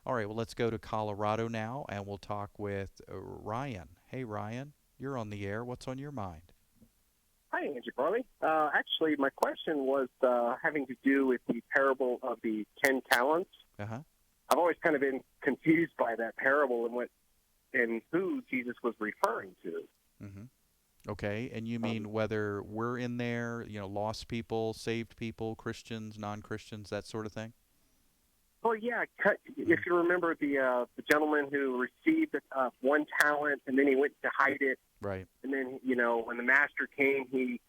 All right, well, let's go to Colorado now, and we'll talk with Ryan. Hey, Ryan, you're on the air. What's on your mind? Hi, Andrew Farley. Actually, my question was having to do with the parable of the 10 talents. Uh-huh. I've always kind of been confused by that parable and who Jesus was referring to. Mm-hmm. Okay, and you Um, mean whether we're in there, lost people, saved people, Christians, non-Christians, that sort of thing? well, yeah, Mm-hmm. if you remember the gentleman who received one talent and then he went to hide it, Right. and then when the master came, he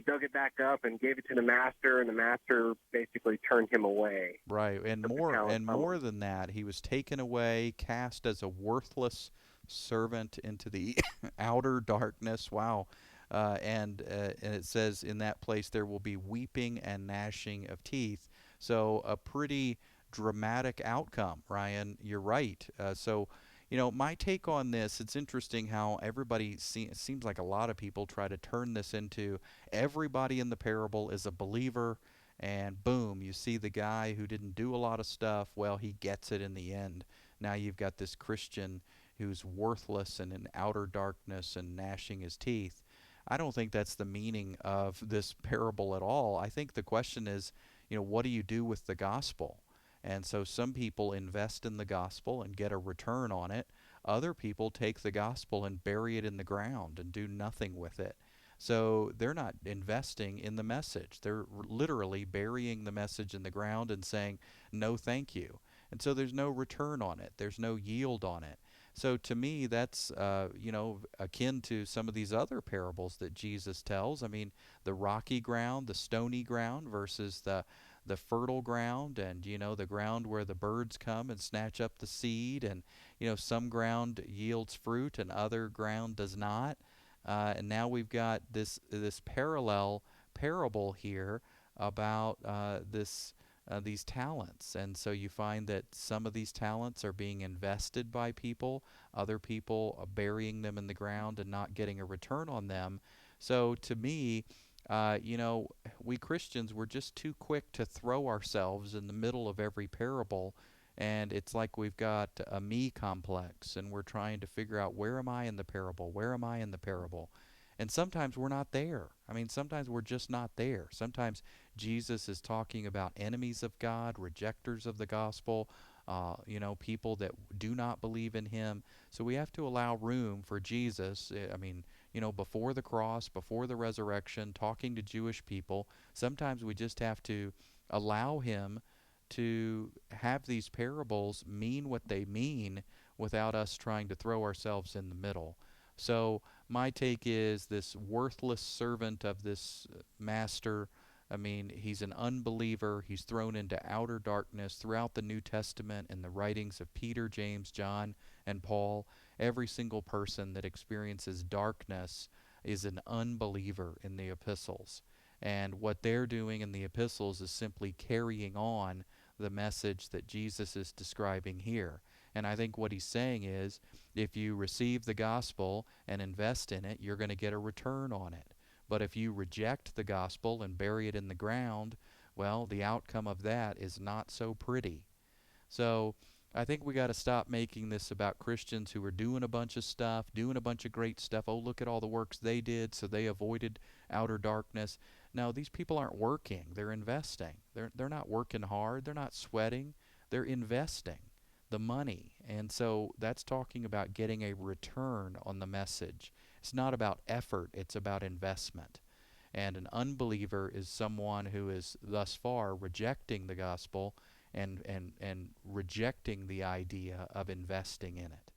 dug it back up and gave it to the master, and the master basically turned him away, Right, and took the more talent and from more him. than that, he was taken away, cast as a worthless servant into the outer darkness. Wow. And it says in that place there will be weeping and gnashing of teeth. So a pretty dramatic outcome, Ryan. You're right. So my take on this, it's interesting how it seems like a lot of people try to turn this into everybody in the parable is a believer, and boom, you see the guy who didn't do a lot of stuff, well, he gets it in the end. Now you've got this Christian who's worthless and in outer darkness and gnashing his teeth. I don't think that's the meaning of this parable at all. I think the question is, what do you do with the gospel? And so some people invest in the gospel and get a return on it. Other people take the gospel and bury it in the ground and do nothing with it. So they're not investing in the message. They're literally burying the message in the ground and saying, no, thank you. And so there's no return on it. There's no yield on it. So to me, that's akin to some of these other parables that Jesus tells. I mean, the rocky ground, the stony ground versus the fertile ground, and the ground where the birds come and snatch up the seed, and some ground yields fruit and other ground does not. And now we've got this parallel parable here about these talents. And so you find that some of these talents are being invested by people, other people are burying them in the ground and not getting a return on them. So to me, we Christians, we're just too quick to throw ourselves in the middle of every parable, and it's like we've got a me complex, and we're trying to figure out, where am I in the parable? Where am I in the parable? And sometimes we're not there. I mean, sometimes we're just not there. Sometimes Jesus is talking about enemies of God, rejectors of the gospel, people that do not believe in him. So we have to allow room for Jesus. I mean, before the cross, before the resurrection, talking to Jewish people, sometimes we just have to allow him to have these parables mean what they mean without us trying to throw ourselves in the middle. So my take is, this worthless servant of this master, I mean, he's an unbeliever. He's thrown into outer darkness throughout the New Testament and the writings of Peter, James, John, and Paul. Every single person that experiences darkness is an unbeliever in the epistles. And what they're doing in the epistles is simply carrying on the message that Jesus is describing here. And I think what he's saying is, if you receive the gospel and invest in it, you're going to get a return on it. But if you reject the gospel and bury it in the ground, well, the outcome of that is not so pretty. So I think we got to stop making this about Christians who are doing a bunch of stuff, doing a bunch of great stuff. Oh, look at all the works they did, so they avoided outer darkness. No, these people aren't working. They're investing. They're not working hard. They're not sweating. They're investing the money. And so that's talking about getting a return on the message. It's not about effort, it's about investment. And an unbeliever is someone who is thus far rejecting the gospel and rejecting the idea of investing in it.